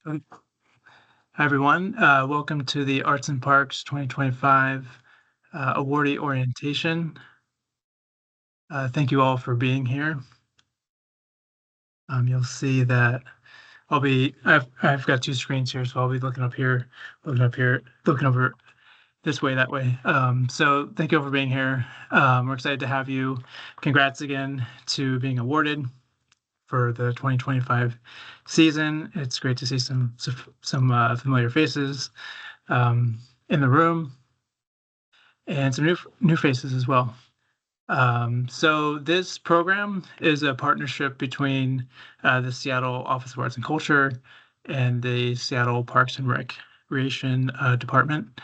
Hi, everyone. Welcome to the Arts and Parks 2025 Awardee Orientation. Thank you all for being here. You'll see that I've got two screens here, so I'll be looking up here, looking over this way, that way. So thank you all for being here. We're excited to have you. Congrats again to being awarded for the 2025 season. It's great to see some familiar faces in the room and some new faces as well. So this program is a partnership between the Seattle Office of Arts and Culture and the Seattle Parks and Recreation Department.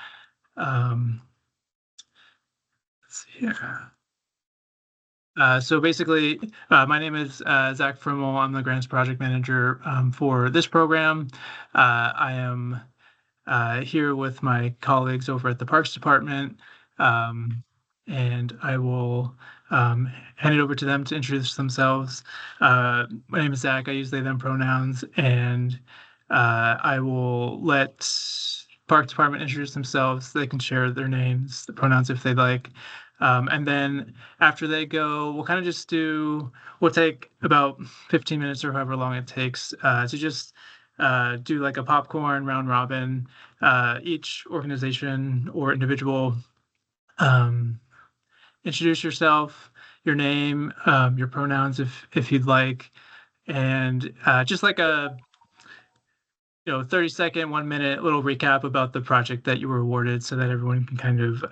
Let's see here. So basically, my name is Zach Frimmel. I'm the grants project manager for this program. I am here with my colleagues over at the Parks Department, and I will hand it over to them to introduce themselves. My name is Zach. I use they, them pronouns, and I will let Parks Department introduce themselves. They can share their names, the pronouns if they'd like. And then after they go, we'll take about 15 minutes or however long it takes to just do like a popcorn round robin. Each organization or individual, introduce yourself, your name, your pronouns if you'd like, and just like a 30-second, 1 minute little recap about the project that you were awarded, so that everyone can kind of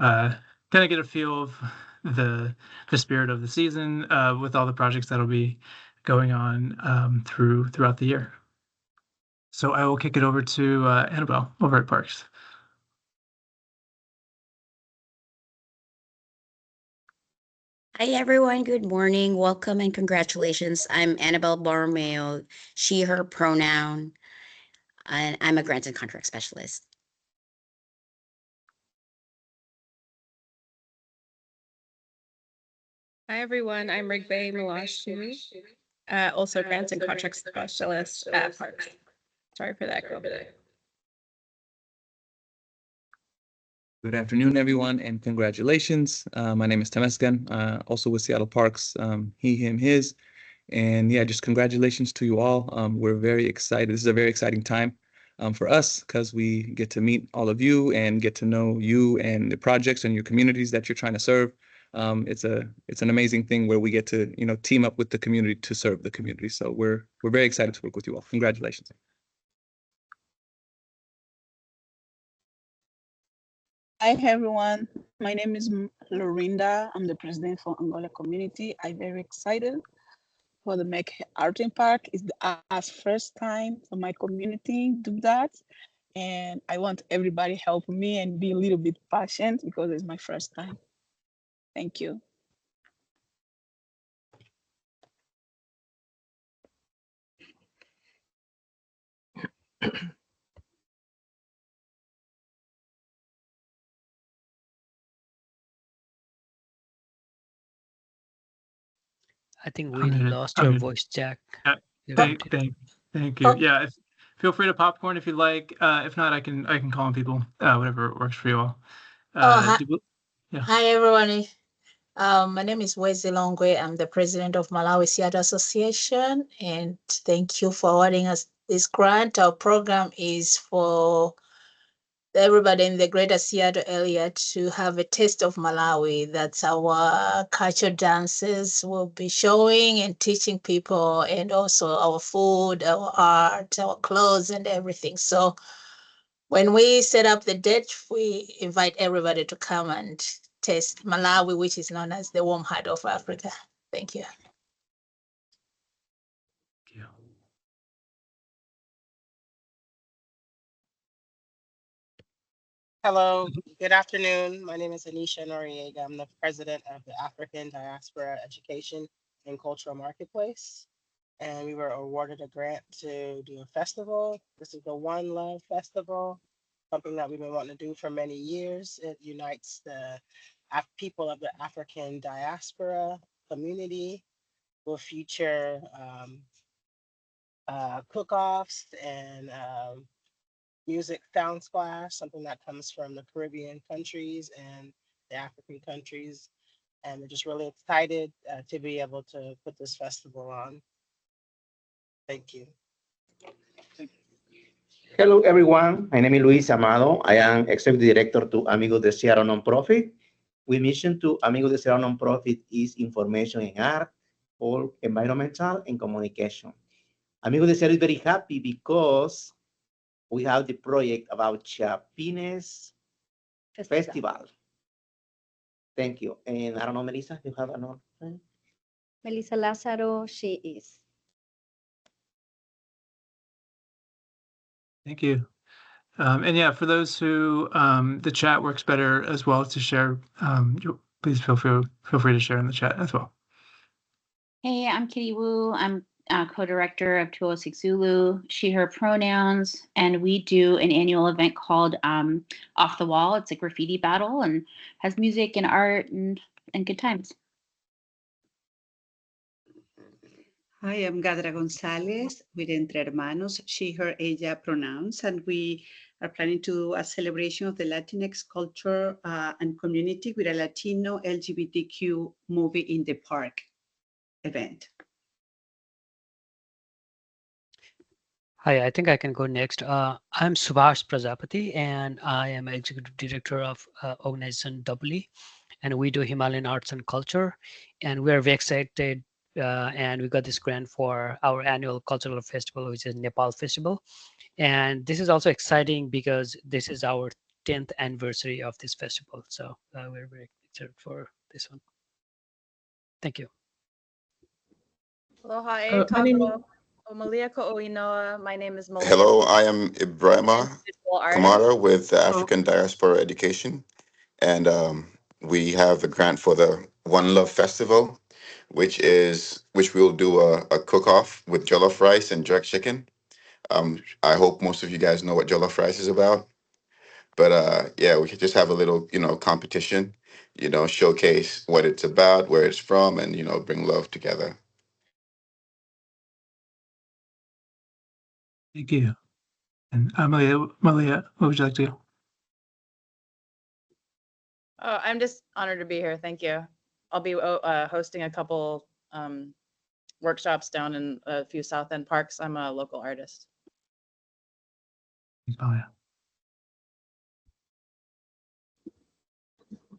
get a feel of the spirit of the season with all the projects that'll be going on throughout the year. So I will kick it over to Annabelle over at Parks. Hi, everyone. Good morning. Welcome and congratulations. I'm Annabelle Borromeo, she, her pronoun, and I'm a grants and contract specialist. Hi, everyone. I'm Rigbe Malashi, also grants and contract specialist at Parks. Sorry for that. Good afternoon, everyone, and congratulations. My name is Temescan, also with Seattle Parks, he, him, his. And yeah, just congratulations to you all. We're very excited. This is a very exciting time for us because we get to meet all of you and get to know you and the projects and your communities that you're trying to serve. It's an amazing thing where we get to team up with the community to serve the community. So we're very excited to work with you all. Congratulations. Hi everyone, my name is Lorinda. I'm the president for Angola community. I'm very excited for the Make Art in Park. It's our first time for my community do that. And I want everybody help me and be a little bit patient because it's my first time. Thank you. I think we lost your voice, Jack. Thank you. Yeah, feel free to popcorn if you'd like. If not, I can call on people. Whatever works for you all. Hi everyone. My name is Wezi Longwe. I'm the president of Malawi Seattle Association, and thank you for awarding us this grant. Our program is for everybody in the greater Seattle area to have a taste of Malawi. That's our cultural dances we'll be showing and teaching people, and also our food, our art, our clothes, and everything. So when we set up the date, we invite everybody to come and taste Malawi, which is known as the warm heart of Africa. Thank you. Hello, good afternoon. My name is Anisha Noriega. I'm the president of the African Diaspora Education and Cultural Marketplace. And we were awarded a grant to do a festival. This is the One Love Festival, something that we've been wanting to do for many years. It unites the people of the African diaspora community. Will feature cook-offs and music sound splash, something that comes from the Caribbean countries and the African countries. And we're just really excited to be able to put this festival on. Thank you. Hello, everyone. My name is Luis Amado. I am Executive Director to Amigos de Seattle Nonprofit. We mission to Amigos de Seattle Nonprofit is information in art, all environmental and communication. Amigos de Seattle is very happy because we have the project about Chapines Festival. Thank you. And I don't know, Melissa, you have another? Melissa Lázaro, she is. Thank you. And yeah, for those who the chat works better as well to share, please feel free to share in the chat as well. Hey, I'm Kitty Wu. I'm co-director of 206 Zulu, she, her pronouns, and we do an annual event called Off the Wall. It's a graffiti battle and has music and art and good times. Hi, I'm Gadra Gonzalez with Entre Hermanos, she, her, ella pronouns, and we are planning to do a celebration of the Latinx culture and community with a Latino LGBTQ movie in the park event. Hi, I think I can go next. I'm Subhash Prajapati, and I am Executive Director of organization EE, and we do Himalayan arts and culture. And we are very excited, and we got this grant for our annual cultural festival, which is Nepal Festival. And this is also exciting because this is our 10th anniversary of this festival. So we're very excited for this one. Thank you. Aloha, Malia Ko'oinoa. My name is Malia. Hello, I am Ibrahima Kamara with the African Diaspora Education, and we have a grant for the One Love Festival, which we'll do a cook-off with jollof rice and jerk chicken. I hope most of you guys know what jollof rice is about, but yeah, we could just have a little, competition, showcase what it's about, where it's from, and bring love together. Thank you. And Malia, what would you like to go? I'm just honored to be here. Thank you. I'll be hosting a couple workshops down in a few South End parks. I'm a local artist. Oh, yeah.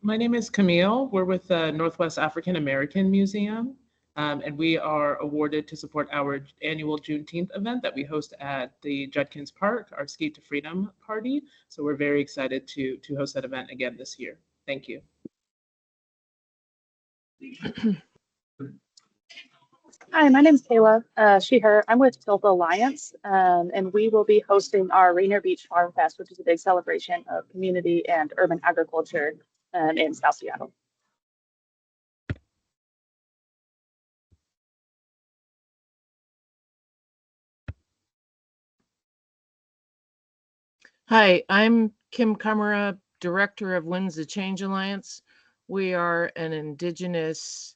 My name is Camille. We're with the Northwest African American Museum, and we are awarded to support our annual Juneteenth event that we host at the Judkins Park, our Skate to Freedom party. So we're very excited to host that event again this year. Thank you. Hi, my name is Kayla, she, her. I'm with Tilpa Alliance, and we will be hosting our Rainier Beach Farm Fest, which is a big celebration of community and urban agriculture in South Seattle. Hi, I'm Kim Kamara, Director of Winds of Change Alliance. We are an Indigenous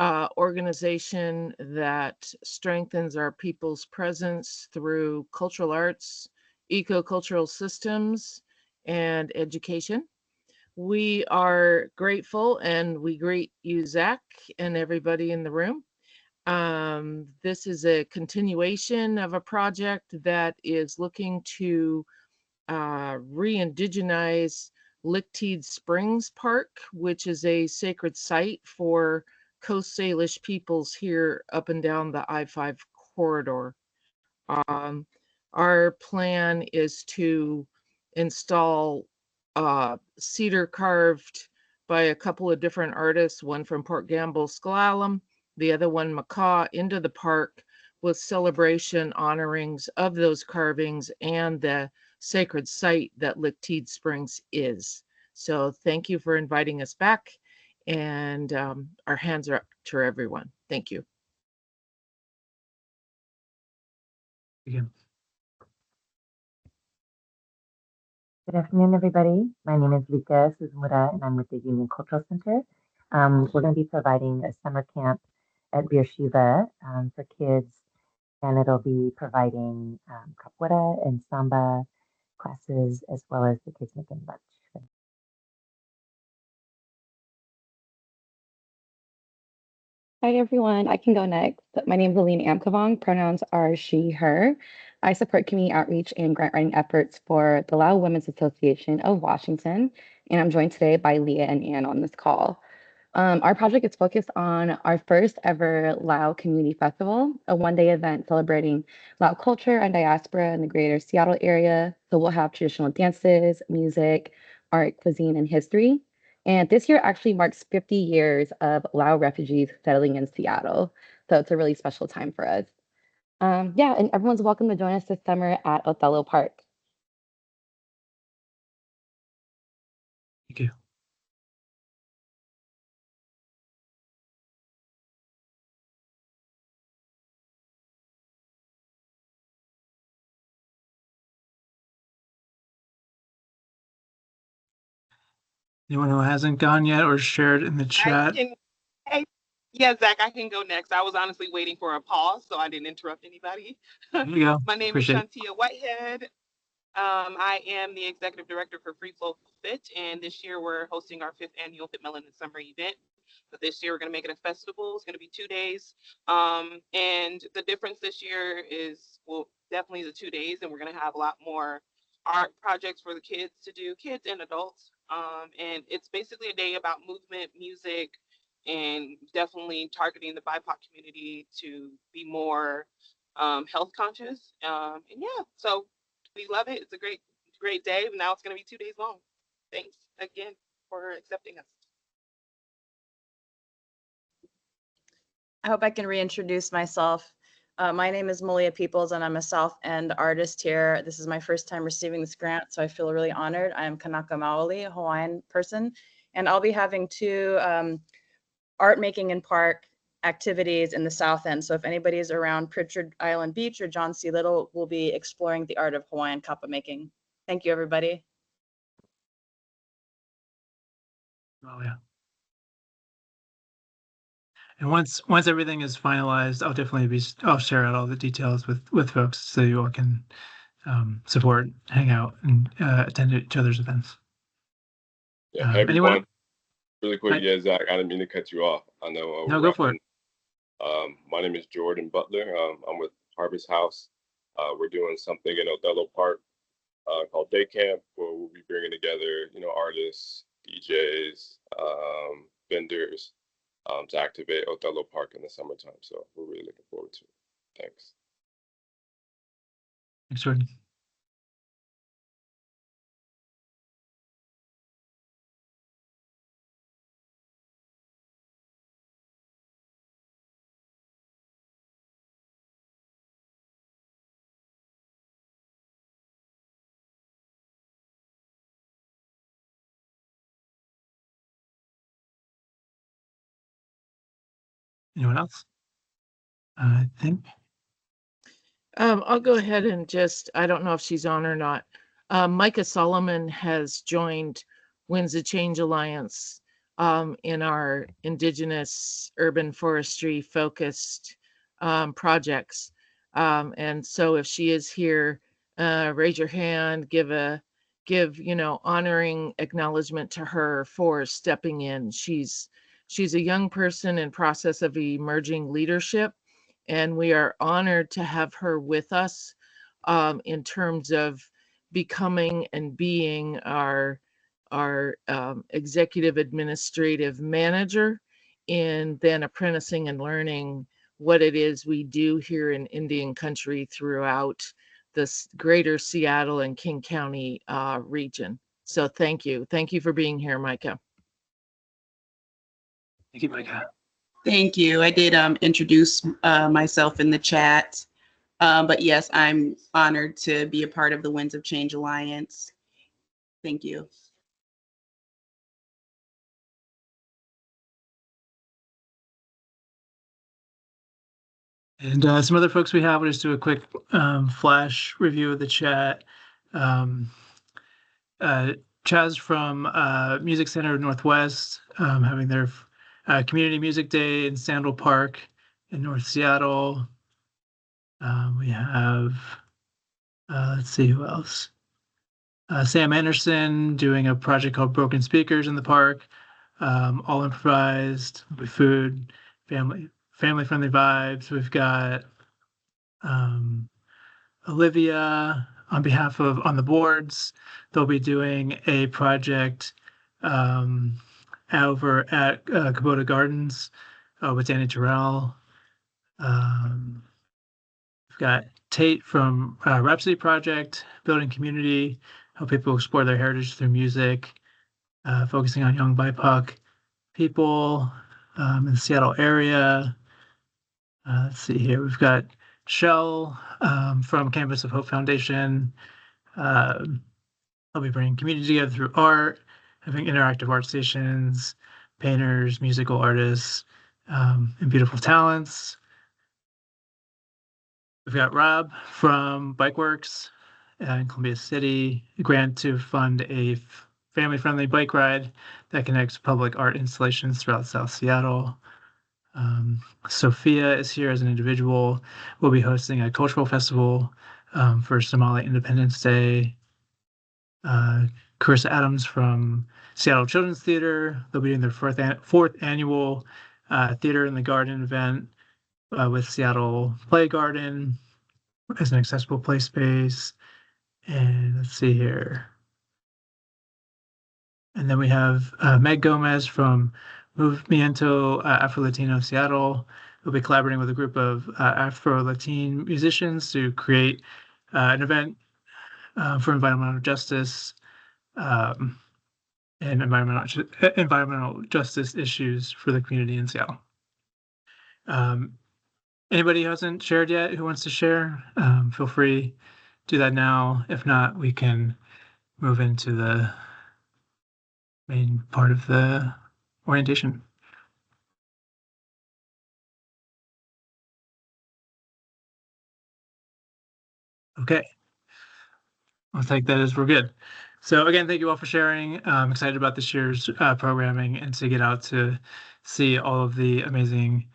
organization that strengthens our people's presence through cultural arts, eco-cultural systems, and education. We are grateful, and we greet you, Zach, and everybody in the room. This is a continuation of a project that is looking to re-indigenize Lickteed Springs Park, which is a sacred site for Coast Salish peoples here up and down the I-5 corridor. Our plan is to install cedar carved by a couple of different artists, one from Port Gamble, Sklallam, the other one Macaw, into the park with celebration honorings of those carvings and the sacred site that Lickteed Springs is. So thank you for inviting us back, and our hands are up to everyone. Thank you. Again. Good afternoon, everybody. My name is Lika Suzumura, and I'm with the Union Cultural Center. We're going to be providing a summer camp at Beersheba for kids and it'll be providing capoeira and samba classes as well as the kids making lunch. Hi, everyone. I can go next. My name is Aline Amkavong. Pronouns are she, her. I support community outreach and grant writing efforts for the Lao Women's Association of Washington, and I'm joined today by Leah and Ann on this call. Our project is focused on our first ever Lao Community Festival, a one-day event celebrating Lao culture and diaspora in the greater Seattle area. So we'll have traditional dances, music, art, cuisine, and history. And this year actually marks 50 years of Lao refugees settling in Seattle. So it's a really special time for us. Yeah, and everyone's welcome to join us this summer at Othello Park. Thank you. Anyone who hasn't gone yet or shared in the chat? Yeah, Zach, I can go next. I was honestly waiting for a pause, so I didn't interrupt anybody. There you go. My name Appreciate is Shantia Whitehead. I am the executive director for Free Flow Fit, and this year we're hosting our 5th annual Fit Melanin Summer event. But this year we're going to make it a festival. It's going to be 2 days. And the difference this year is, well, definitely the 2 days, and we're going to have a lot more art projects for the kids to do, kids and adults. And it's basically a day about movement, music, and definitely targeting the BIPOC community to be more health conscious. And yeah, so we love it. It's a great day. Now it's going to be 2 days long. Thanks again for accepting us. I hope I can reintroduce myself. My name is Malia Peoples, and I'm a South End artist here. This is my first time receiving this grant, so I feel really honored. I am Kanaka Maoli, a Hawaiian person, and I'll be having 2 art making in park activities in the South End. So if anybody is around Pritchard Island Beach or John C. Little, we'll be exploring the art of Hawaiian kapa making. Thank you, everybody. Oh yeah. And once everything is finalized, I'll share out all the details with folks so you all can support, hang out, and attend each other's events. Yeah, hey, everyone. Anyone? Really quick, Hi. yeah, Zach, I didn't mean to cut you off. I know. No, go for it. My name is Jordan Butler. I'm with Harvest House. We're doing something in Othello Park called Day Camp, where we'll be bringing together, artists, DJs, vendors, to activate Othello Park in the summertime. So we're really looking forward to it. Thanks. Thanks, Jordan. Anyone else? I think. I'll go ahead and I don't know if she's on or not. Micah Solomon has joined Winds of Change Alliance in our Indigenous urban forestry focused projects. And so if she is here, raise your hand, give honoring acknowledgement to her for stepping in. She's a young person in process of emerging leadership, and we are honored to have her with us in terms of becoming and being our executive administrative manager, and then apprenticing and learning what it is we do here in Indian country throughout this greater Seattle and King County region. So thank you. Thank you for being here, Micah. Thank you, Micah. Thank you. I did introduce myself in the chat, but yes, I'm honored to be a part of the Winds of Change Alliance. Thank you. And some other folks we have, we'll just do a quick flash review of the chat. Chaz from Music Center Northwest having their Community Music Day in Sandal Park in North Seattle. We have, let's see who else. Sam Anderson doing a project called Broken Speakers in the park, all improvised with food, family friendly vibes. We've got Olivia on behalf of On the Boards. They'll be doing a project over at Kubota Gardens with Danny Terrell. We've got Tate from Rhapsody Project, building community, help people explore their heritage through music, focusing on young BIPOC people in the Seattle area. Let's see here. We've got Shell from Campus of Hope Foundation. I'll be bringing community together through art, having interactive art stations, painters, musical artists, and beautiful talents. We've got Rob from Bikeworks in Columbia City, a grant to fund a family-friendly bike ride that connects public art installations throughout South Seattle. Sophia is here as an individual. We'll be hosting a cultural festival for Somali Independence Day. Carissa Adams from Seattle Children's Theater. They'll be doing their fourth annual Theater in the Garden event with Seattle Play Garden as an accessible play space. And let's see here. And then we have Meg Gomez from Movimiento Afro-Latino Seattle. We'll be collaborating with a group of Afro-Latin musicians to create an event for environmental justice and environmental justice issues for the community in Seattle. Anybody who hasn't shared yet who wants to share, feel free to do that now. If not, we can move into the main part of the orientation. Okay. I'll take that as we're good. So again, thank you all for sharing. I'm excited about this year's programming and to get out to see all of the amazing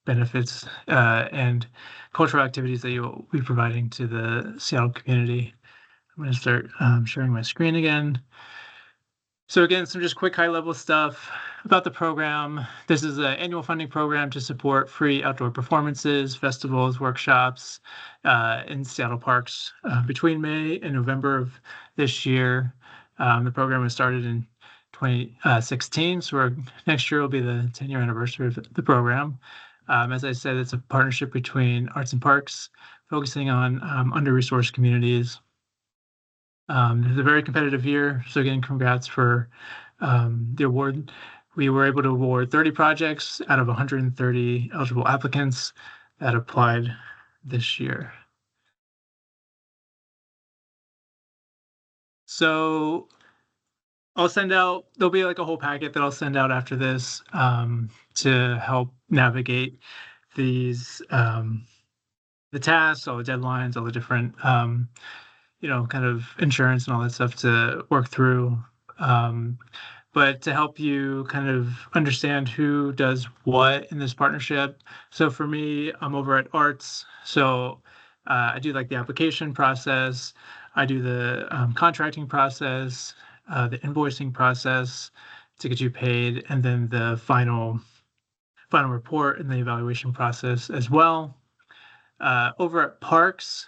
benefits and cultural activities that you'll be providing to the Seattle community. I'm going to start sharing my screen again. So again, some just quick high-level stuff about the program. This is an annual funding program to support free outdoor performances, festivals, workshops in Seattle parks between May and November of this year. The program was started in 2016, so next year will be the 10-year anniversary of the program. As I said, it's a partnership between Arts and Parks, focusing on under-resourced communities. It's a very competitive year. So again, congrats for the award. We were able to award 30 projects out of 130 eligible applicants that applied this year. So I'll send out, there'll be like a whole packet that I'll send out after this to help navigate these, the tasks, all the deadlines, all the different kind of insurance and all that stuff to work through. But to help you kind of understand who does what in this partnership. So for me, I'm over at Arts. So I do like the application process. I do the contracting process, the invoicing process to get you paid, and then the final report and the evaluation process as well. Over at Parks,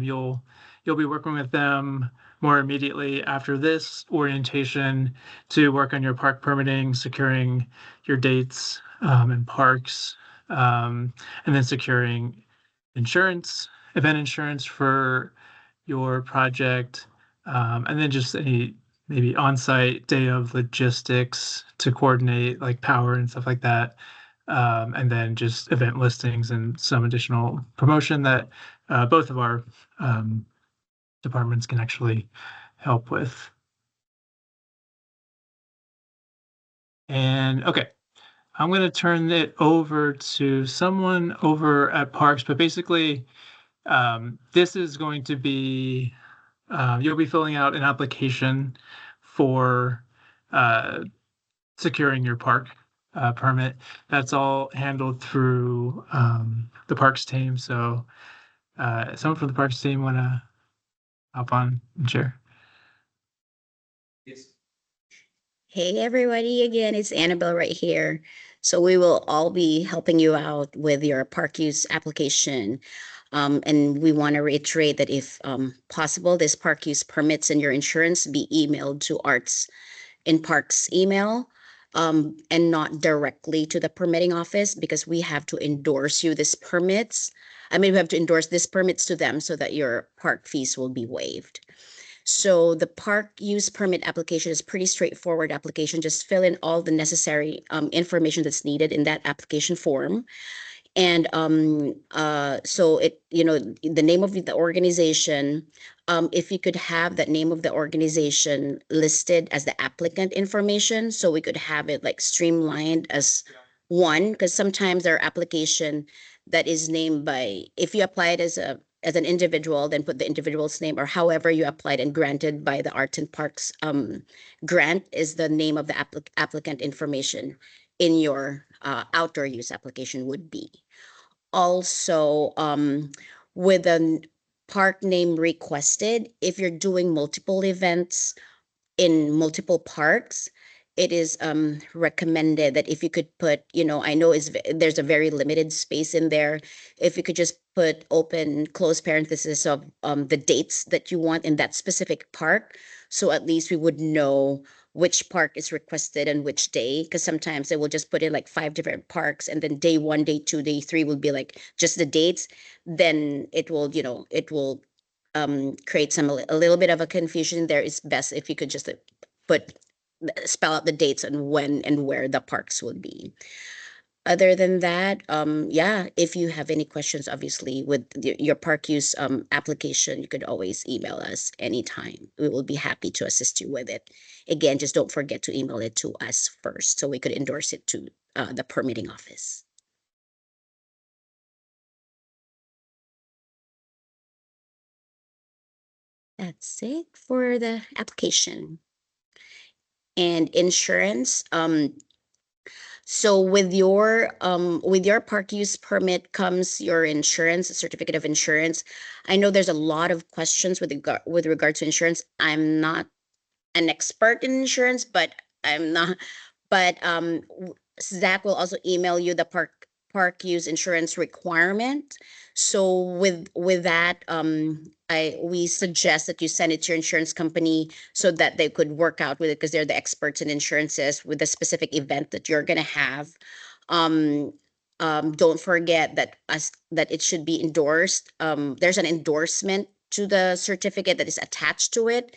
you'll be working with them more immediately after this orientation to work on your park permitting, securing your dates in parks, and then securing insurance, event insurance for your project, and then just any maybe on-site day of logistics to coordinate like power and stuff like that. And then just event listings and some additional promotion that both of our departments can actually help with. And okay, I'm going to turn it over to someone over at Parks, but basically this is going to be, you'll be filling out an application for securing your park permit. That's all handled through the parks team. So someone from the parks team want to hop on and share? Yes. Hey everybody, again, it's Annabelle right here. So we will all be helping you out with your park use application. And we want to reiterate that if possible, this park use permits and your insurance be emailed to Arts in Parks email and not directly to the permitting office, because we have to endorse you this permits. I mean, we have to endorse this permits to them so that your park fees will be waived. So the park use permit application is pretty straightforward application. Just fill in all the necessary information that's needed in that application form. And so it, the name of the organization, if you could have that name of the organization listed as the applicant information, so we could have it like streamlined as one, because sometimes our application that is named by, if you apply it as an individual, then put the individual's name, or however you applied and granted by the Arts and Parks grant is the name of the applicant information in your outdoor use application would be. Also, with a park name requested, if you're doing multiple events in multiple parks, it is recommended that if you could put, I know there's a very limited space in there. If you could just put open, close parenthesis of the dates that you want in that specific park. So at least we would know which park is requested and which day, because sometimes they will just put in like 5 different parks, and then day 1, day 2, day 3 will be like just the dates. Then it will, create a little bit of a confusion there. It's best if you could just spell out the dates and when and where the parks will be. Other than that, yeah, if you have any questions, obviously with your park use application, you could always email us anytime. We will be happy to assist you with it. Again, just don't forget to email it to us first so we could endorse it to the permitting office. That's it for the application. And insurance, so with your park use permit comes your insurance, a certificate of insurance. I know there's a lot of questions with regard to insurance. I'm not an expert in insurance, but Zach will also email you the park use insurance requirement. So with that, we suggest that you send it to your insurance company so that they could work out with it, because they're the experts in insurances with the specific event that you're gonna have. Don't forget that it should be endorsed. There's an endorsement to the certificate that is attached to it.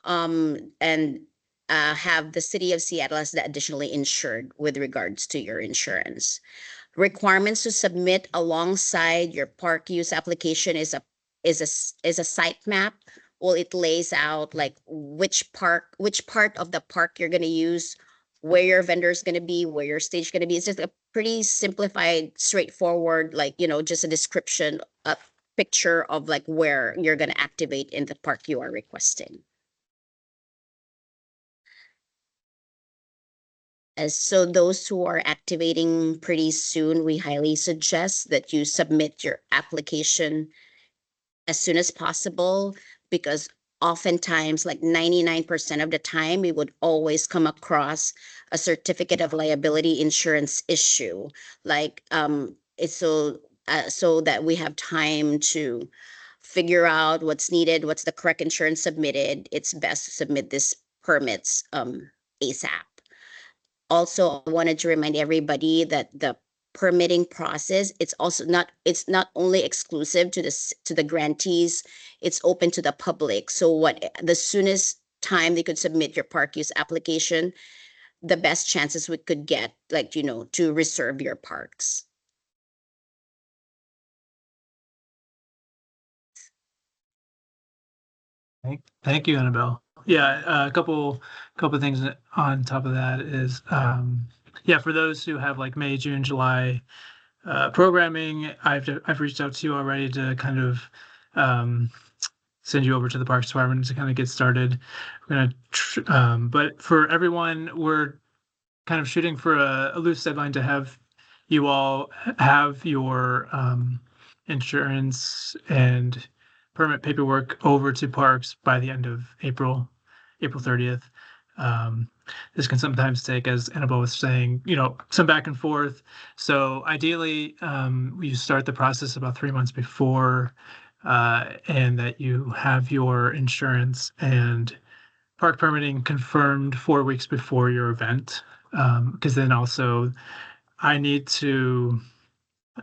And have the city of Seattle as the additionally insured with regards to your insurance. Requirements to submit alongside your park use application is a site map. Well, it lays out like which part of the park you're going to use, where your vendor is going to be, where your stage is going to be. It's just a pretty simplified, straightforward, like, just a description, a picture of like where you're going to activate in the park you are requesting. So those who are activating pretty soon, we highly suggest that you submit your application as soon as possible, because oftentimes, like 99% of the time, we would always come across a certificate of liability insurance issue. Like it's so that we have time to figure out what's needed, what's the correct insurance submitted. It's best to submit this permits ASAP. Also, I wanted to remind everybody that the permitting process, it's not only exclusive to the grantees, it's open to the public. So the soonest time they could submit your park use application, the best chances we could get, like, to reserve your parks. Thank you, Annabelle. Yeah, a couple things on top of that is, yeah, for those who have like May, June, July programming, I've reached out to you already to kind of send you over to the Parks Department to kind of get started. We're gonna, but for everyone, we're kind of shooting for a loose deadline to have you all have your insurance and permit paperwork over to parks by the end of April 30th. This can sometimes take, as Annabelle was saying, some back and forth. So ideally, you start the process about 3 months before, and that you have your insurance and park permitting confirmed 4 weeks before your event. Because then also I need to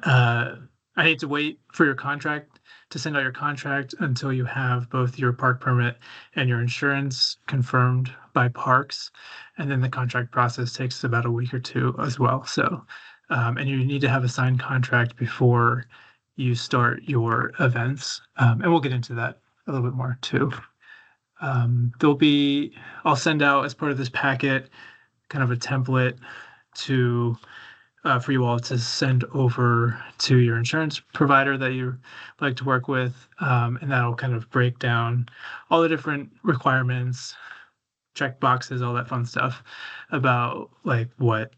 wait for your contract to send out your contract until you have both your park permit and your insurance confirmed by parks. And then the contract process takes about a week or two as well. So, and you need to have a signed contract before you start your events. And we'll get into that a little bit more too. I'll send out as part of this packet kind of a template for you all to send over to your insurance provider that you like to work with. And that'll kind of break down all the different requirements, check boxes, all that fun stuff about like what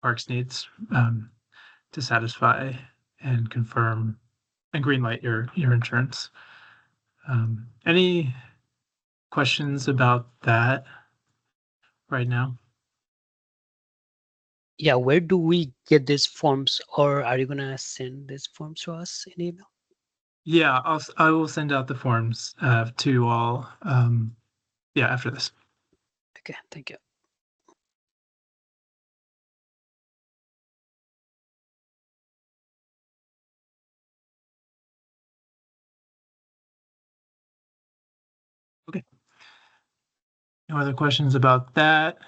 Parks needs to satisfy and confirm and greenlight your insurance. Any questions about that right now? Yeah, where do we get these forms, or are you gonna send these forms to us in email? Yeah, I will send out the forms to you all. Yeah, after this. Okay, thank you. Okay. No other questions about that?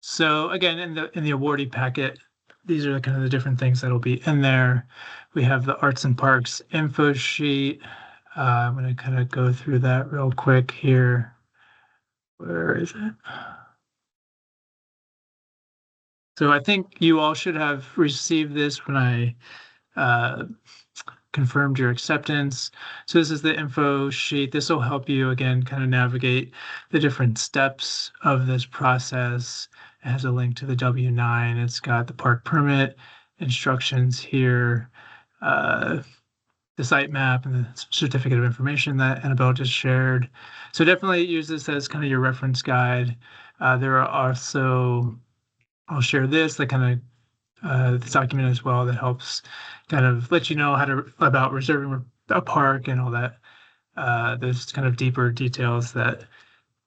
So again, in the awardee packet, these are kind of the different things that'll be in there. We have the Arts and Parks info sheet. I'm going to kind of go through that real quick here. Where is it? So I think you all should have received this when I confirmed your acceptance. So this is the info sheet. This will help you again kind of navigate the different steps of this process. It has a link to the W-9. It's got the park permit instructions here, the site map, and the certificate of information that Annabelle just shared. So definitely use this as kind of your reference guide. There are also, I'll share this, that kind of this document as well that helps kind of let you know about reserving a park and all that. There's kind of deeper details that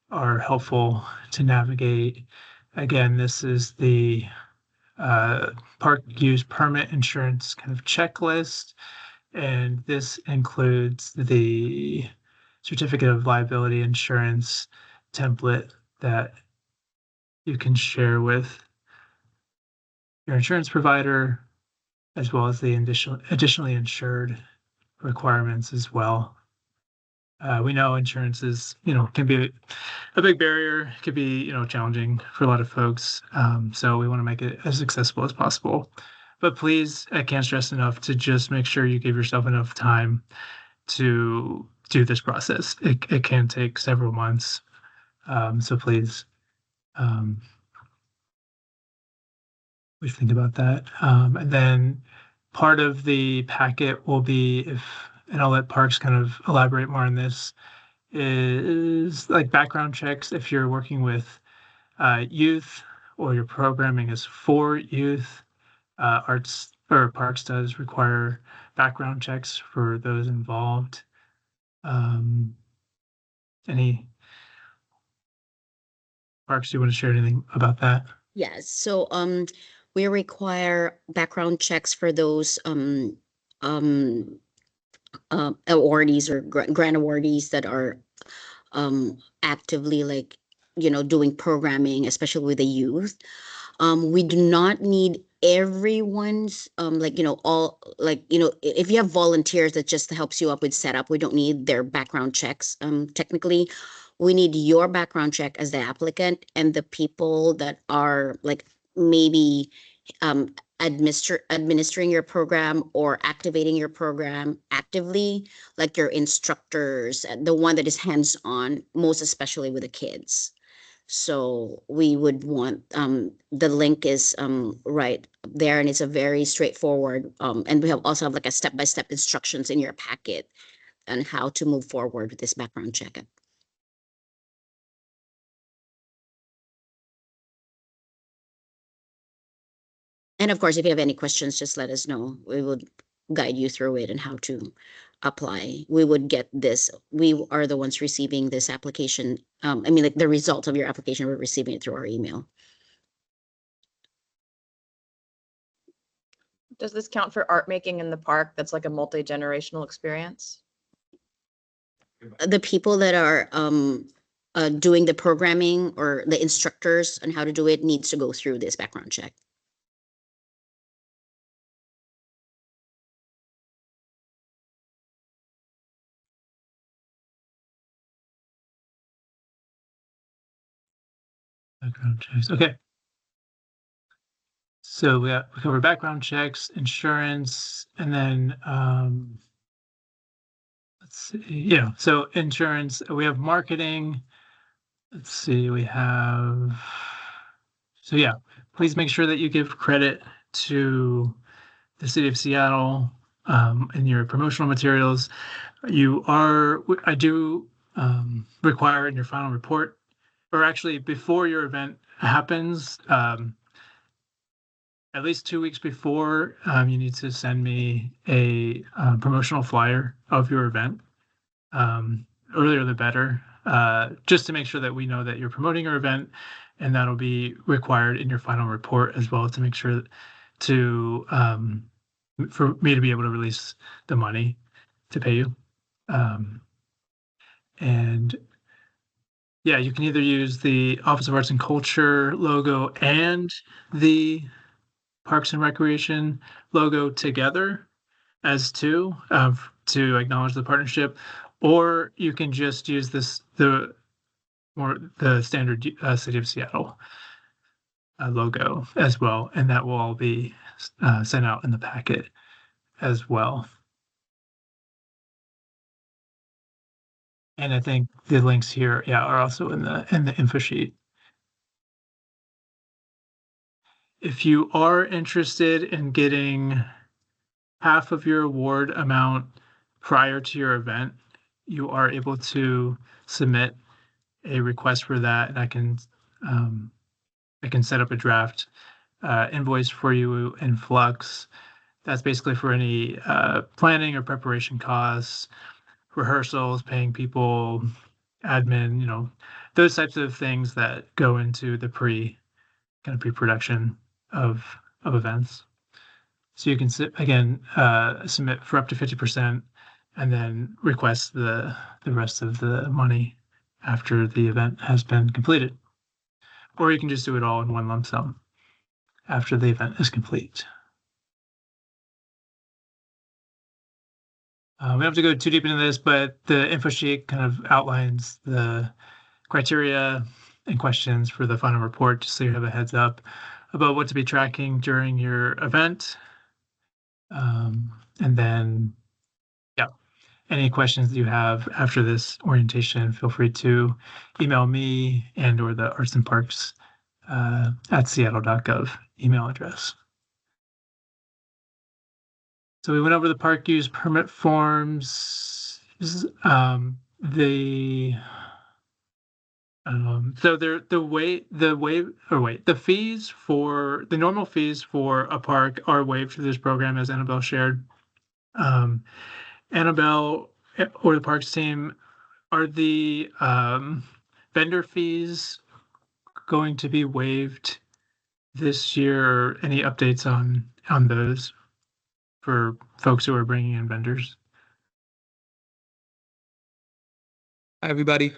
are helpful to navigate. Again, this is the park use permit insurance kind of checklist, and this includes the certificate of liability insurance template that you can share with your insurance provider, as well as the additionally insured requirements as well. We know insurance is, can be a big barrier, it could be, challenging for a lot of folks. So we want to make it as accessible as possible. But please, I can't stress enough to just make sure you give yourself enough time to do this process. It can take several months. So please, we think about that. And then part of the packet will be and I'll let Parks kind of elaborate more on this, is like background checks if you're working with youth or your programming is for youth. Arts or Parks does require background checks for those involved. Any Parks, do you want to share anything about that? Yes. So we require background checks for those awardees or grant awardees that are actively doing programming, especially with the youth. We do not need everyone's if you have volunteers that just helps you up with setup, we don't need their background checks. Technically, we need your background check as the applicant, and the people that are maybe administering your program or activating your program actively, like your instructors, the one that is hands-on, most especially with the kids. So we would want, the link is right there, and it's a very straightforward, and we also have like a step-by-step instructions in your packet on how to move forward with this background check. And of course, if you have any questions, just let us know. We will guide you through it and how to apply. We would get this. We are the ones receiving this application. I mean, like the result of your application, we're receiving it through our email. Does this count for art making in the park? That's like a multi-generational experience. The people that are doing the programming or the instructors on how to do it needs to go through this background check. Background checks. Okay. So we cover background checks, insurance, and then let's see. Yeah. So insurance. We have marketing. Let's see. We have. So yeah. Please make sure that you give credit to the city of Seattle in your promotional materials. I do require in your final report, or actually before your event happens, at least 2 weeks before, you need to send me a promotional flyer of your event. Earlier the better, just to make sure that we know that you're promoting your event, and that'll be required in your final report as well to make sure to for me to be able to release the money to pay you. And yeah, you can either use the Office of Arts and Culture logo and the Parks and Recreation logo together as two to acknowledge the partnership, or you can just use the standard City of Seattle logo as well, and that will all be sent out in the packet as well. And I think the links here, are also in the info sheet. If you are interested in getting half of your award amount prior to your event, you are able to submit a request for that, and I can set up a draft invoice for you in Flux. That's basically for any planning or preparation costs, rehearsals, paying people, admin, those types of things that go into the pre-production of events. So you can submit for up to 50% and then request the rest of the money after the event has been completed. Or you can just do it all in one lump sum after the event is complete. We don't have to go too deep into this, but the info sheet kind of outlines the criteria and questions for the final report, just so you have a heads up about what to be tracking during your event. And then, any questions that you have after this orientation, feel free to email me and or the Arts and Parks at seattle.gov email address. So we went over the park use permit forms. The fees for the normal fees for a park are waived through this program, as Annabelle shared. Annabelle or the parks team, are the vendor fees going to be waived this year? Any updates on those for folks who are bringing in vendors? Hi, everybody.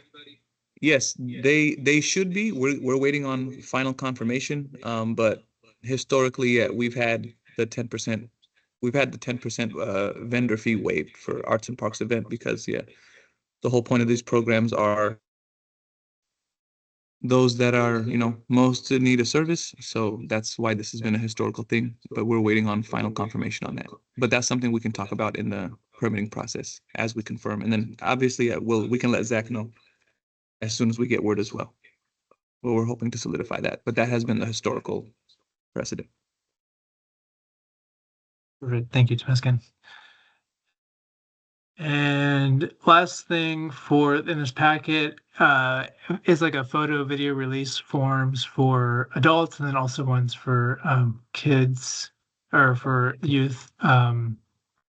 Yes, they should be. We're waiting on final confirmation. But historically, we've had the 10%. We've had the 10% vendor fee waived for Arts and Parks event because the whole point of these programs are those that are most in need of service. So that's why this has been a historical thing. But we're waiting on final confirmation on that. But that's something we can talk about in the permitting process as we confirm. And then obviously we can let Zach know as soon as we get word as well. Well, we're hoping to solidify that, but that has been the historical precedent. Thank you, Temescan. And last thing in this packet is like a photo video release forms for adults and then also ones for kids or for youth. And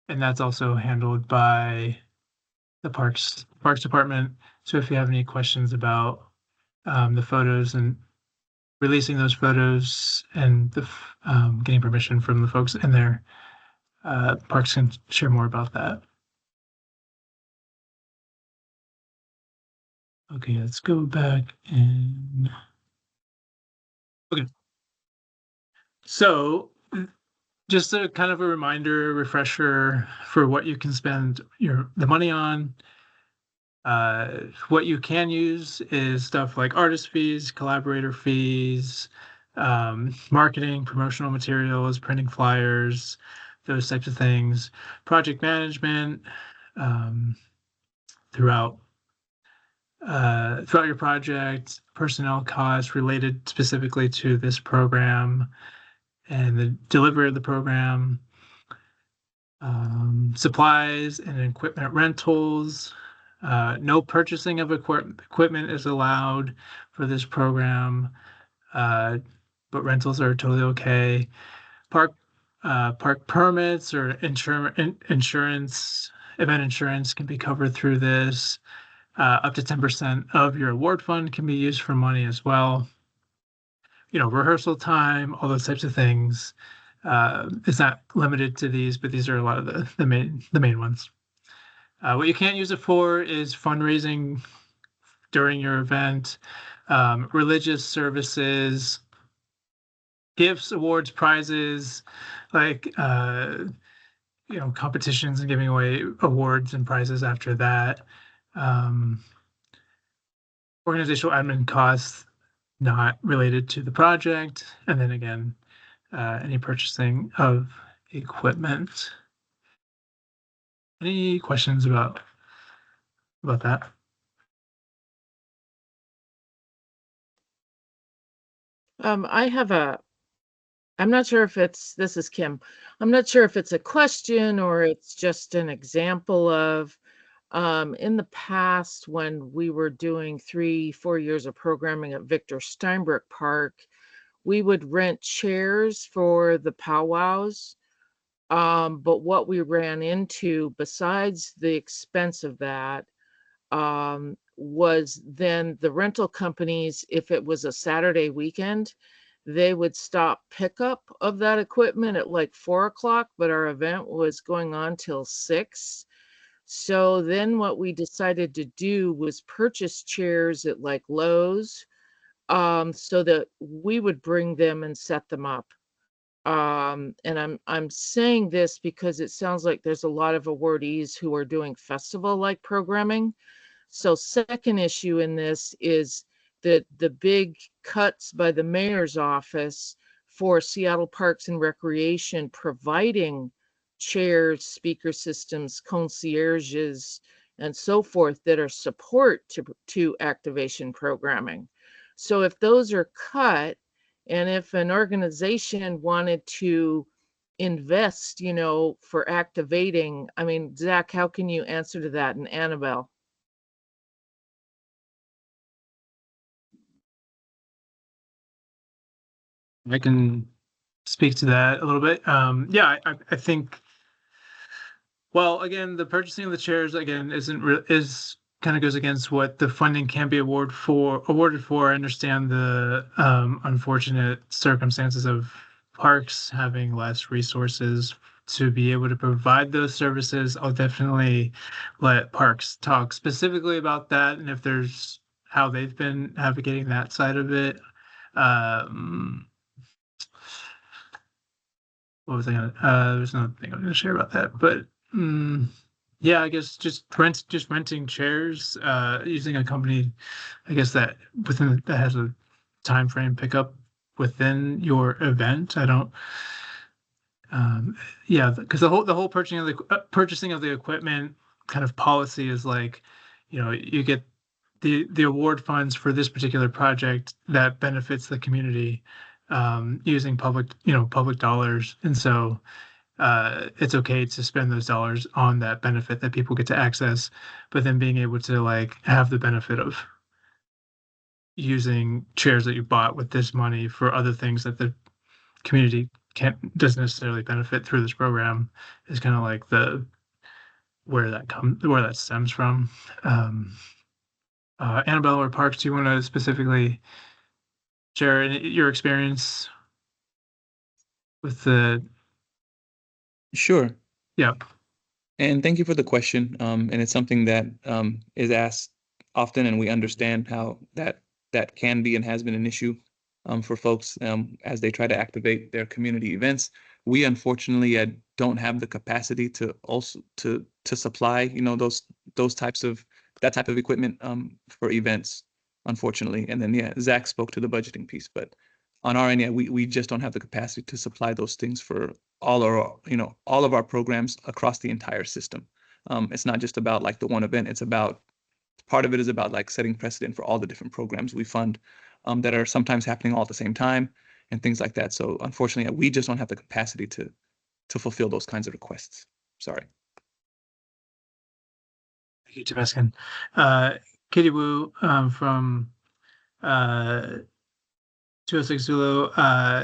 that's also handled by the Parks Department. So if you have any questions about the photos and releasing those photos and the getting permission from the folks in there, Parks can share more about that. Okay, let's go back and okay. So just a kind of a reminder, refresher for what you can spend the money on. What you can use is stuff like artist fees, collaborator fees, marketing, promotional materials, printing flyers, those types of things, project management throughout your project, personnel costs related specifically to this program and the delivery of the program, supplies and equipment rentals. No purchasing of equipment is allowed for this program, but rentals are totally okay. Park permits or insurance, event insurance can be covered through this. Up to 10% of your award fund can be used for money as well. Rehearsal time, all those types of things. It's not limited to these, but these are a lot of the main ones. What you can't use it for is fundraising during your event, religious services, gifts, awards, prizes, like competitions and giving away awards and prizes after that. Organizational admin costs not related to the project, and then again, any purchasing of equipment. Any questions about that? I'm not sure if this is Kim. I'm not sure if it's a question or it's just an example of, in the past when we were doing 3-4 years of programming at Victor Steinbrook Park, we would rent chairs for the powwows. But what we ran into, besides the expense of that, was then the rental companies, if it was a Saturday weekend, they would stop pickup of that equipment at like 4 o'clock, but our event was going on till 6. So then what we decided to do was purchase chairs at like Lowe's, so that we would bring them and set them up. And I'm saying this because it sounds like there's a lot of awardees who are doing festival-like programming. So second issue in this is that the big cuts by the mayor's office for Seattle Parks and Recreation providing chairs, speaker systems, concierges, and so forth that are support to activation programming. So if those are cut, and if an organization wanted to invest, for activating, I mean, Zach, how can you answer to that? And Annabelle? I can speak to that a little bit. Yeah, I think. Well, again, the purchasing of the chairs again is kind of goes against what the funding can be awarded for. I understand the unfortunate circumstances of parks having less resources to be able to provide those services. I'll definitely let parks talk specifically about that and if there's how they've been navigating that side of it. What was I gonna? There's another thing I'm gonna share about that, but yeah, I guess just renting chairs, using a company, I guess that has a time frame pickup within your event. I don't. Yeah, because the whole purchasing of the equipment kind of policy is like, you get the award funds for this particular project that benefits the community using public dollars, and so it's okay to spend those dollars on that benefit that people get to access, but then being able to like have the benefit of using chairs that you bought with this money for other things that the community doesn't necessarily benefit through this program is kind of like where that stems from. Annabelle or Parks, do you want to specifically share your experience with the? Sure. Yeah. And thank you for the question. And it's something that is asked often, and we understand how that can be and has been an issue for folks as they try to activate their community events. We unfortunately don't have the capacity to also to supply, that type of equipment for events, unfortunately. And then Zach spoke to the budgeting piece, but on our end, we just don't have the capacity to supply those things for all of our programs across the entire system. It's not just about like the one event. It's about part of it is about like setting precedent for all the different programs we fund that are sometimes happening all at the same time and things like that. So unfortunately, we just don't have the capacity to fulfill those kinds of requests. Sorry. Thank you, Temescan. Katie Wu from 206 Zulu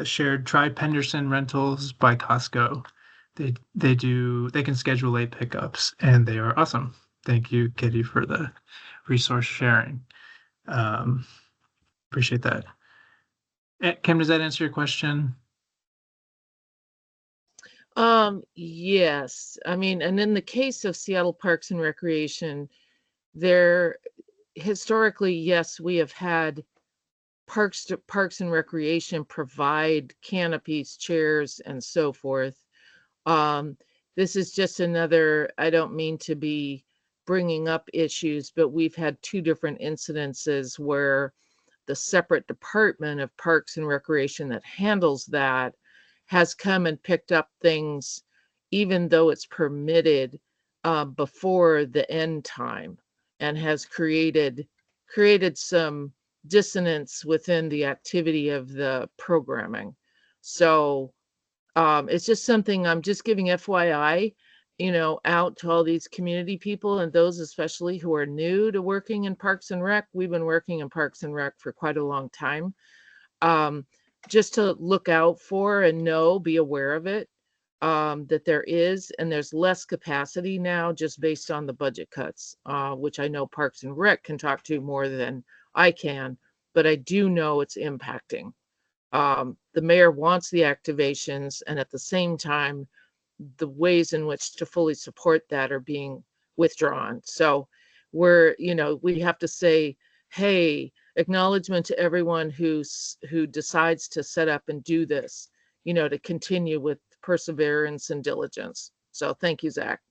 shared Try Penderson Rentals by Costco. They can schedule late pickups and they are awesome. Thank you, Katie, for the resource sharing. Appreciate that. Kim, does that answer your question? Yes. I mean, and in the case of Seattle Parks and Recreation, there historically, yes, we have had Parks and Recreation provide canopies, chairs, and so forth. This is just another, I don't mean to be bringing up issues, but we've had two different incidences where the separate department of Parks and Recreation that handles that has come and picked up things, even though it's permitted before the end time, and has created some dissonance within the activity of the programming. So it's just something I'm just giving FYI, out to all these community people and those especially who are new to working in Parks and Rec. We've been working in Parks and Rec for quite a long time. Just to look out for and be aware of it, that there's less capacity now just based on the budget cuts, which I know Parks and Rec can talk to more than I can, but I do know it's impacting. The mayor wants the activations, and at the same time, the ways in which to fully support that are being withdrawn. So we have to say, hey, acknowledgement to everyone who decides to set up and do this, to continue with perseverance and diligence. So thank you, Zach.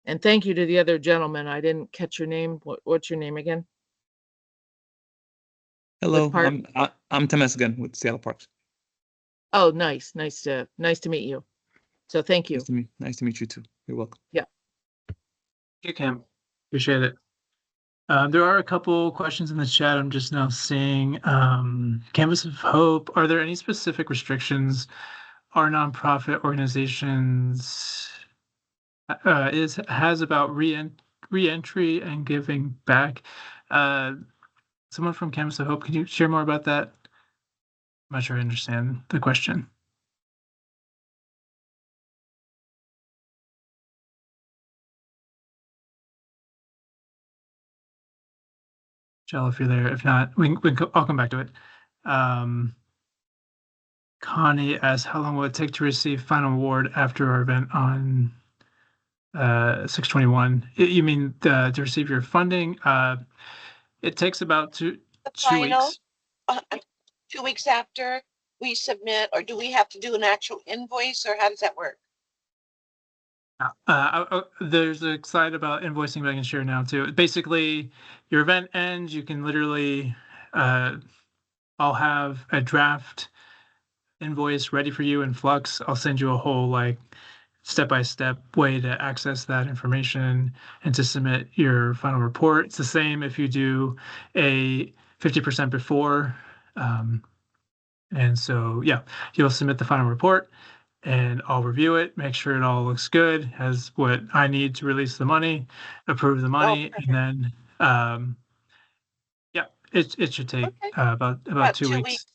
And thank you to the other gentleman. I didn't catch your name. What's your name again? Hello, I'm Temescan with Seattle Parks. Oh, nice to meet you. So thank you. Nice to meet you too. You're welcome. Yeah. Thank you, Kim. Appreciate it. There are a couple questions in the chat. I'm just now seeing. Canvas of Hope. Are there any specific restrictions our nonprofit organizations has about re-entry and giving back? Someone from Canvas of Hope, can you share more about that? I'm not sure I understand the question. Jill, if you're there. If not, I'll come back to it. Connie asks, how long will it take to receive final award after our event on 6/21? You mean to receive your funding? It takes about two weeks. 2 weeks after we submit, or do we have to do an actual invoice, or how does that work? There's a slide about invoicing that I can share now too. Basically, your event ends, you can literally, I'll have a draft invoice ready for you in Flux. I'll send you a whole step-by-step way to access that information and to submit your final report. It's the same if you do a 50% before. And so, yeah, you'll submit the final report and I'll review it, make sure it all looks good, has what I need to release the money, approve the money, and then, yeah, it should take about 2 weeks.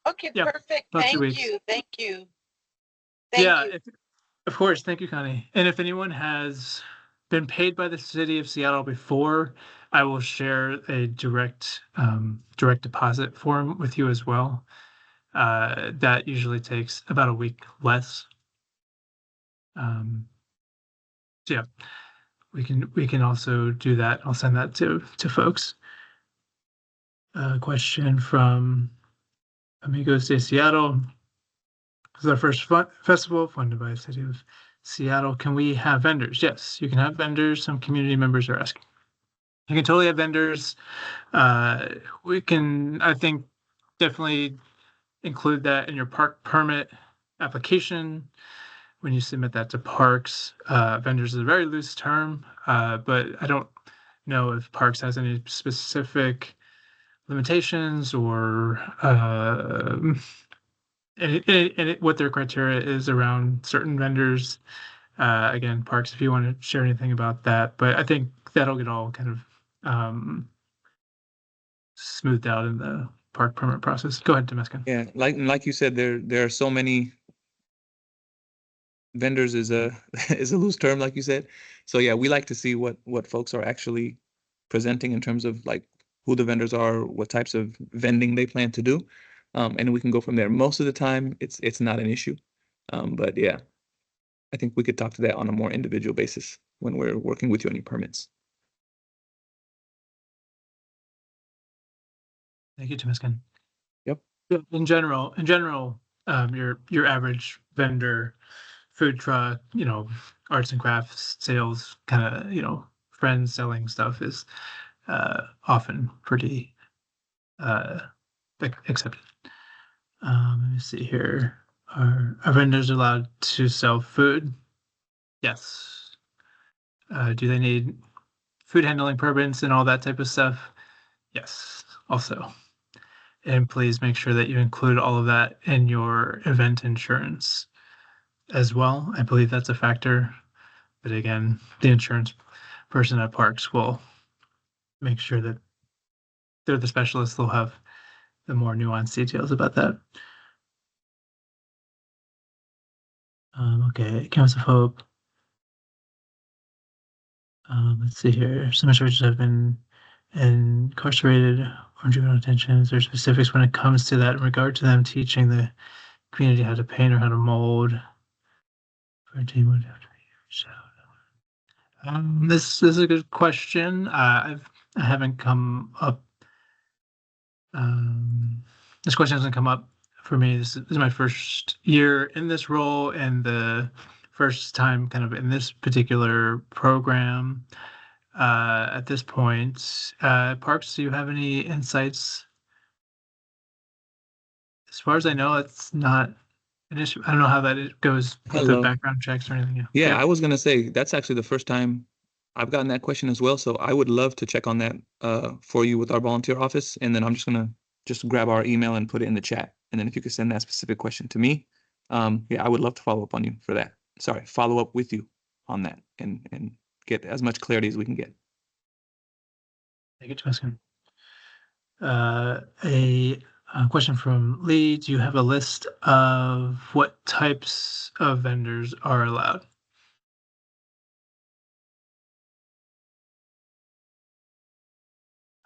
Okay, Yeah, perfect. about 2 Thank weeks. you. Thank you. Yeah, Thank you. of course. Thank you, Connie. And if anyone has been paid by the city of Seattle before, I will share a direct deposit form with you as well. That usually takes about a week less. So yeah, we can also do that. I'll send that to folks. A question from Amigos de Seattle. This is our first festival funded by the city of Seattle. Can we have vendors? Yes, you can have vendors. Some community members are asking. You can totally have vendors. We can, I think, definitely include that in your park permit application when you submit that to parks. Vendors is a very loose term, but I don't know if parks has any specific limitations or what their criteria is around certain vendors. Again, parks, if you want to share anything about that, but I think that'll get all kind of smoothed out in the park permit process. Go ahead, Temescan. Yeah, like you said, there are so many vendors is a is a loose term, like you said. So yeah, we like to see what folks are actually presenting in terms of like who the vendors are, what types of vending they plan to do, and we can go from there. Most of the time, it's not an issue, but yeah, I think we could talk to that on a more individual basis when we're working with you on your permits. Thank you, Temescan. Yep. In general, your average vendor, food truck, arts and crafts sales, kind of, friends selling stuff is often pretty accepted. Let me see here. Are vendors allowed to sell food? Yes. Do they need food handling permits and all that type of stuff? Yes, also. And please make sure that you include all of that in your event insurance as well. I believe that's a factor. But again, the insurance person at parks will make sure that they're the specialists. They'll have the more nuanced details about that. Okay, Council of Hope. Let's see here. Some churches have been incarcerated or juvenile detention. Is there specifics when it comes to that in regard to them teaching the community how to paint or how to mold? This is a good question. I haven't come up. This question hasn't come up for me. This is my first year in this role and the first time kind of in this particular program. At this point, Parks, do you have any insights? As far as I know, it's not an issue. I don't know how that goes with the background checks or anything. Yeah, I was gonna say that's actually the first time I've gotten that question as well. So I would love to check on that for you with our volunteer office, and then I'm just gonna grab our email and put it in the chat. And then if you could send that specific question to me, yeah, I would love to follow up on you for that. Sorry, follow up with you on that and get as much clarity as we can get. Thank you, Temescan. A question from Lee. Do you have a list of what types of vendors are allowed?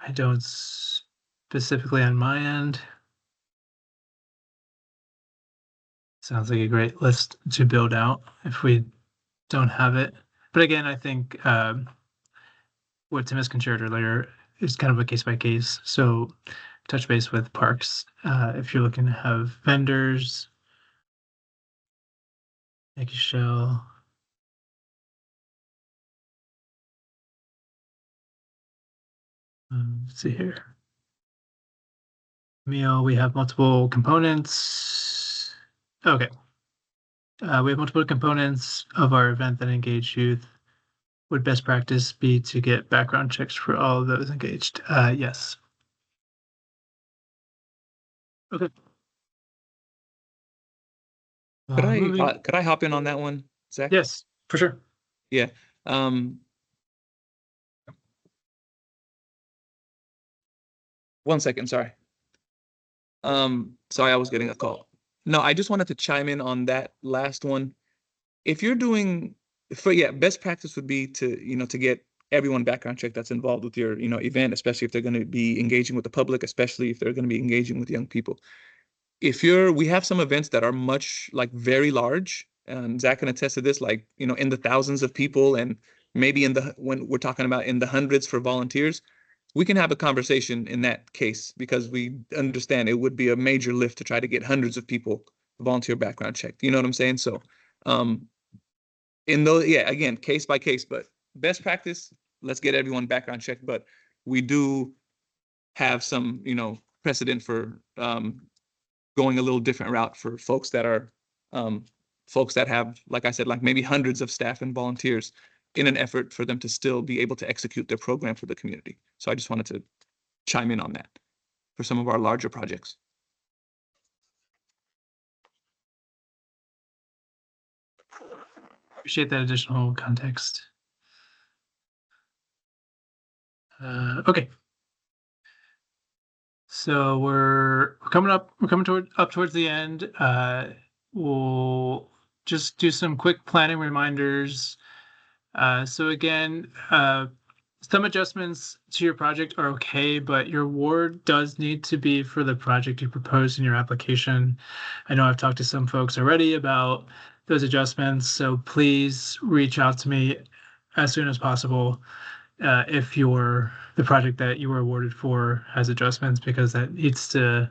I don't specifically on my end. Sounds like a great list to build out if we don't have it. But again, I think what Temescan shared earlier is kind of a case by case. So touch base with parks if you're looking to have vendors. Thank you, Shell. Let's see here. Meal, we have multiple components. Okay. We have multiple components of our event that engage youth. Would best practice be to get background checks for all of those engaged? Yes. Okay. Could I hop in on that one, Zach? Yes, for sure. Yeah. One second, sorry. Sorry, I was getting a call. No, I just wanted to chime in on that last one. If you're doing best practice would be to get everyone background check that's involved with your, event, especially if they're going to be engaging with the public, especially if they're going to be engaging with young people. We have some events that are much very large, and Zach can attest to this, in the thousands of people, and maybe when we're talking about in the hundreds for volunteers, we can have a conversation in that case because we understand it would be a major lift to try to get hundreds of people volunteer background checked. You know what I'm saying? So, in those, again, case by case, but best practice, let's get everyone background checked. But we do have some, precedent for going a little different route for folks that have, like I said, maybe hundreds of staff and volunteers in an effort for them to still be able to execute their program for the community. So I just wanted to chime in on that for some of our larger projects. Appreciate that additional context. Okay. So we're coming towards the end. We'll just do some quick planning reminders. So again, some adjustments to your project are okay, but your award does need to be for the project you proposed in your application. I know I've talked to some folks already about those adjustments, so please reach out to me as soon as possible if the project that you were awarded for has adjustments, because that needs to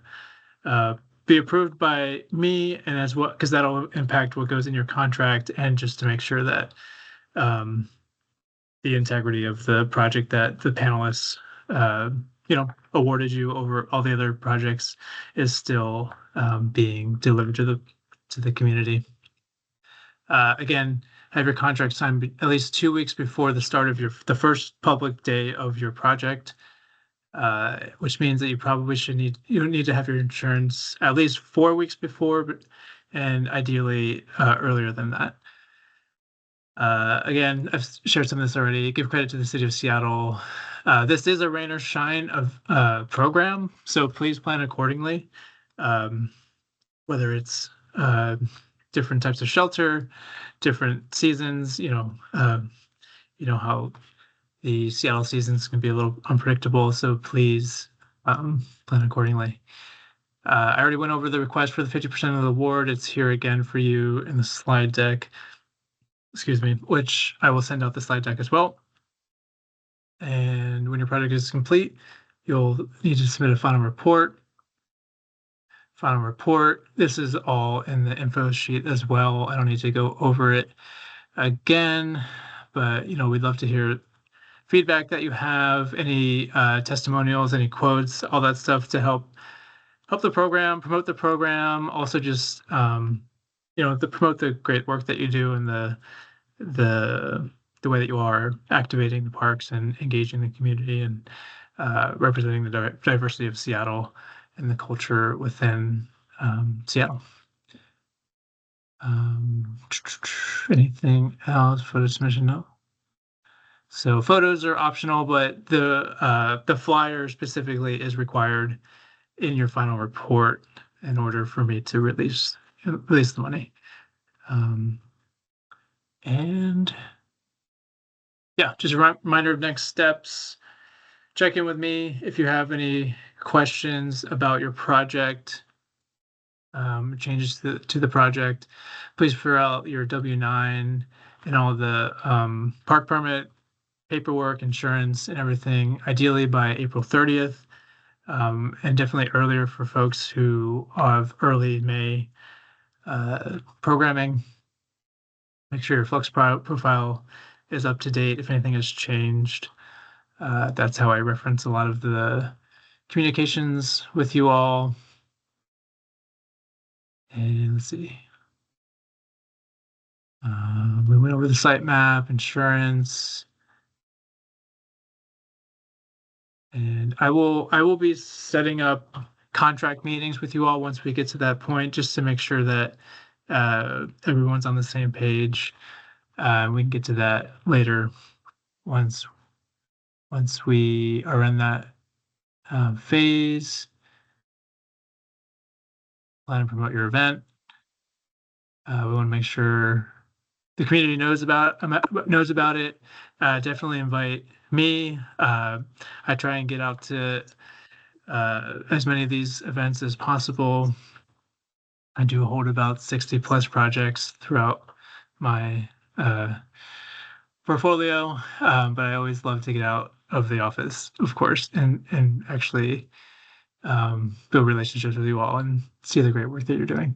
be approved by me, and as well, because that'll impact what goes in your contract, and just to make sure that the integrity of the project that the panelists awarded you over all the other projects is still being delivered to the community. Again, have your contract signed at least 2 weeks before the start of the first public day of your project, which means that you probably need to have your insurance at least 4 weeks before, and ideally earlier than that. Again, I've shared some of this already. Give credit to the city of Seattle. This is a rain or shine program, so please plan accordingly. Whether it's different types of shelter, different seasons, how the Seattle seasons can be a little unpredictable, so please plan accordingly. I already went over the request for the 50% of the award. It's here again for you in the slide deck. Excuse me, which I will send out the slide deck as well. And when your project is complete, you'll need to submit a final report. This is all in the info sheet as well. I don't need to go over it again, but we'd love to hear feedback that you have, any testimonials, any quotes, all that stuff to help the program, promote the program. Also, just to promote the great work that you do and the way that you are activating the parks and engaging the community and representing the diversity of Seattle and the culture within Seattle. Anything else? Photo submission? No. So photos are optional, but the flyer specifically is required in your final report in order for me to release the money. And yeah, just a reminder of next steps. Check in with me if you have any questions about your project, changes to the project. Please fill out your W-9 and all the park permit, paperwork, insurance, and everything, ideally by April 30th, and definitely earlier for folks who have early May programming. Make sure your Flux profile is up to date if anything has changed. That's how I reference a lot of the communications with you all. And let's see. We went over the site map, insurance. And I will be setting up contract meetings with you all once we get to that point, just to make sure that everyone's on the same page. We can get to that later once we are in that phase. Plan and promote your event. We want to make sure the community knows about it. Definitely invite me. I try and get out to as many of these events as possible. I do hold about 60 plus projects throughout my portfolio, but I always love to get out of the office, of course, and actually build relationships with you all and see the great work that you're doing.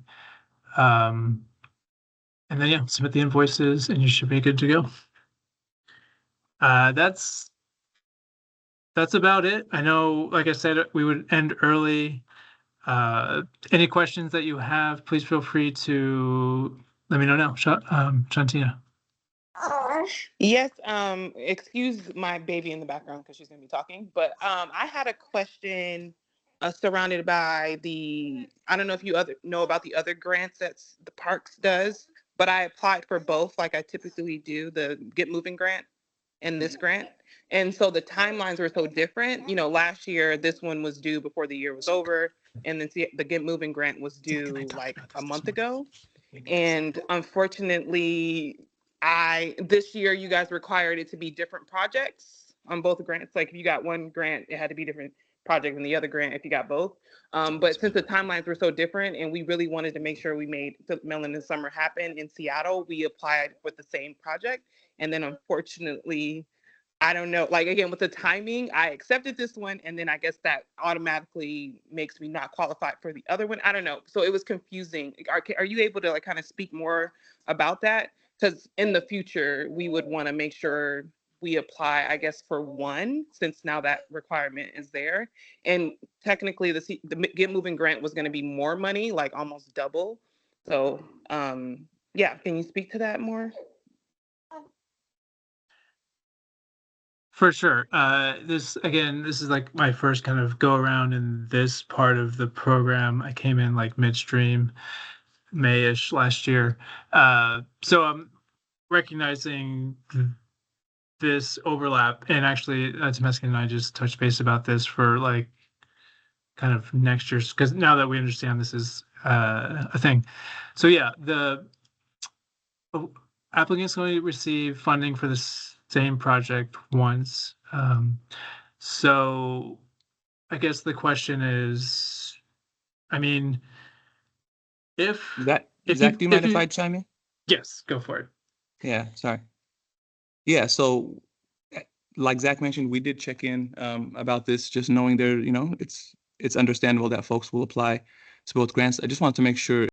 And then, yeah, submit the invoices and you should be good to go. That's about it. I know, like I said, we would end early. Any questions that you have, please feel free to let me know now. Shantina. Yes, excuse my baby in the background because she's gonna be talking, but I had a question surrounded by I don't know if you know about the other grants that the parks does, but I applied for both like I typically do, the Get Moving grant and this grant. And so the timelines were so different. You know, last year, this one was due before the year was over, and then the Get Moving grant was due like a month ago. And unfortunately, this year you guys required it to be different projects on both grants. Like if you got one grant, it had to be different project than the other grant if you got both. But since the timelines were so different and we really wanted to make sure we made Melanin Summer happen in Seattle, we applied for the same project. And then unfortunately, I don't know, like again, with the timing, I accepted this one and then I guess that automatically makes me not qualified for the other one. I don't know. So it was confusing. Are you able to like kind of speak more about that? Because in the future, we would want to make sure we apply, I guess, for one, since now that requirement is there. And technically the Get Moving grant was going to be more money, like almost double. So yeah, can you speak to that more? For sure. This is like my first kind of go around in this part of the program. I came in like midstream, May-ish last year. So I'm recognizing this overlap, and actually Temeskin and I just touched base about this for like kind of next year's, because now that we understand this is a thing. So yeah, the applicant's going to receive funding for this same project once. So I guess the question is, I mean, if Zach, do you mind if I chime in? Yes, go for it. Yeah, sorry. Yeah, so like Zach mentioned, we did check in about this, just knowing it's understandable that folks will apply to both grants. I just wanted to make sure